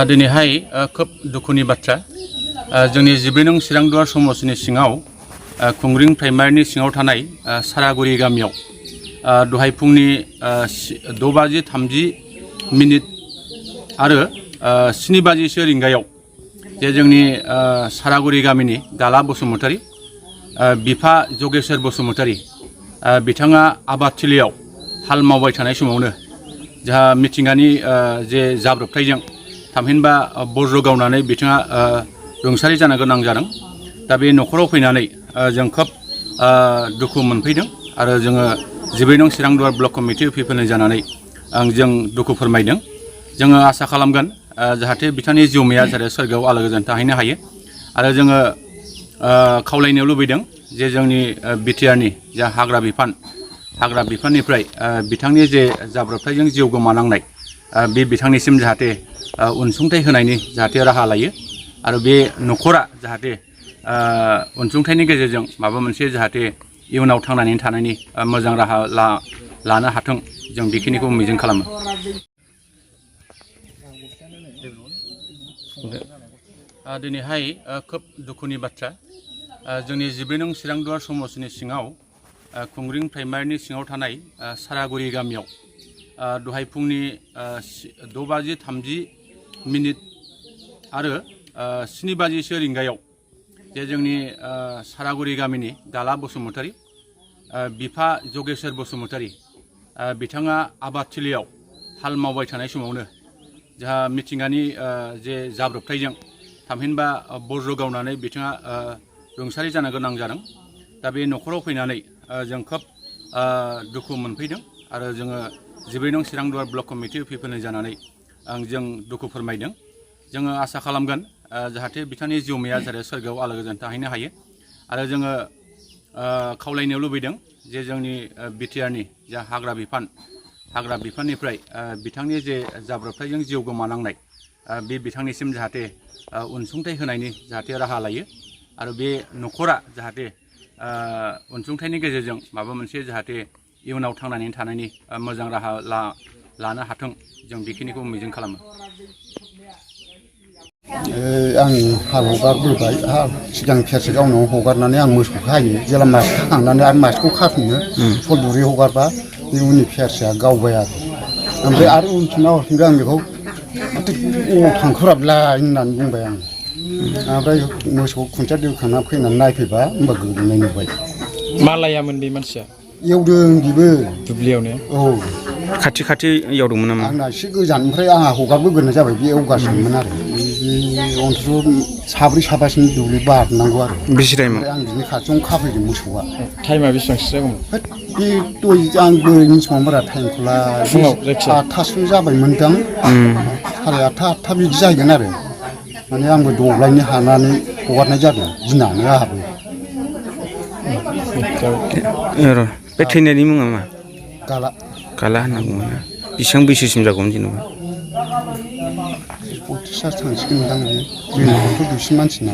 दिनैहाय खोब दुखुनि बाथ्रा जोंनि 14 नं चिरांदुवार समस्तिनि सिङाव खुंग्रिं प्राइमारिनि सिङाव थानाय सारागुरि गामियाव दहाय फुंनि 6:30 आरो 7:00 रिंगायाव जे जोंनि सारागुरि गामिनि गाला बसुमतारी बिफा जगेश्वर बसुमतारी बिथाङा आबादथिलियाव हाल मावबाय थानाय समावनो जाहा मिथिंगानि जे जाब्रबथायजों थामहिनबा बज्र गावनानै बिथाङा रुंसारि जानो गोनां जादों। दा बे न'खराव फैनानै जों खोब दुखु मोनफैदों आरो जोङो 14 नं चिरांदुवार ब्लक कमिटि पिपलनि जानानै जों दुखु फोरमायदों। जोङो आसा खालामगोन जाहाथे बिथांनि जिउमाया जाहाथे सोरगोआव आलो गोजोन थाहैनो हायो आरो जोङो खावलायनो लुबैदों जे जोंनि बिटिआरनि जा हाग्रा बिफाननिफ्राय बिथांनि जे जाब्रबथायजों जिउ गोमानांनाय बे बिथांनिसिम जाहाथे अनसुंथाइ होनायनि जाहाथे राहा लायो आरो बे न'खरा जाहाथे अनसुंथाइनि गेजेरजों माबा मोनसे जाहाथे इयुनाव थांनानै थानायनि मोजां राहा लानो हाथों जों बेखिनिखौ मिजिं खालामो। दिनैहाय खोब दुखुनि बाथ्रा जोंनि 14 नं चिरांदुवार समस्तिनि सिङाव खुंग्रिं प्राइमारिनि सिङाव थानाय सारागुरि गामियाव दहाय फुंनि 6:30 आरो 7:00 रिंगायाव जे जोंनि सारागुरि गामिनि गाला बसुमतारी बिफा जगेश्वर बसुमतारी बिथाङा आबादथिलियाव हाल मावबाय थानाय समावनो जाहा मिथिंगानि जे जाब्रबथायजों थामहिनबा बज्र गावनानै बिथाङा रुंसारि जानो गोनां जादों। दा बे न'खराव फैनानै जों खोब दुखु मोनफैदों आरो जोङो 14 नं चिरांदुवार ब्लक कमिटि पिपलनि जानानै जों दुखु फोरमायदों। जोङो आसा खालामगोन जाहाथे बिथांनि जिउमाया जाहाथे सोरगोआव आलो गोजोन थाहैनो हायो आरो जोङो खावलायनो लुबैदों जे जोंनि बिटिआरनि जा हाग्रा बिफाननिफ्राय बिथांनि जे जाब्रबथायजों जिउ गोमानांनाय बे बिथांनिसिम जाहाथे अनसुंथाइ होनायनि जाहाथे राहा लायो आरो बे न'खरा जाहाथे अनसुंथाइनि गेजेरजों माबा मोनसे जाहाथे इयुनाव थांनानै थानायनि मोजां राहा लानो हाथों जों बेखिनिखौ मिजिं खालामो। आं हाल हगारबोबाय सिगां फेरसे गावनाव हगारनानै आं मोसौखौ खायो जेला मासे खाखांनानै आरो मासेखौ खाफिनो सलबुरि हगारबा बे उननि फेरसेया गावबाय आरो ओमफ्राय आरो उनथिं नाहरफिनबाय आं बेखौ अबाव थांखोब्रालाय होननानै बुंबाय आं ओमफ्राय मोसौखौ खुन्थिया दोखांना फैनानै नायफैबा होमबा गोग्लैनाय नुबाय। मा लायामोन बे मानसिया? एवदों बिबो दुब्लियावनो। औ खाथि एवदोंमोन नामा? आंना एसे गोजाननिफ्राय आंहा हगारबोग्रोनाय जाबाय बे एवगासिनोमोन आरो बे अन्थ्र' 7-8 दुब्लि बारनांगौ आरो बेसे टाइमाव? आं बिनि खाथियावनो खाफैदों मोसौआ। टाइमा बेसेबांसो जागौमोन? बे दय आं बोरै मिथिबावनोब्रा टाइमखौलाय फुङाव जायखिया 8थासो जाबायमोनदां 8:30 बिदि जाहैगोन आरो माने आंबो दब्लायनि हानानै हगारनाय जादों गिनानै आंहाबो। बे थैनायनि मुङा मा? गाला होनना बुङो ना? बेसेबां बैसोसिम जागौमोन जेनेबा? 35 थांसिगोनदां बियो जोंनि न'खरथ' दुइसिन मानसि ना।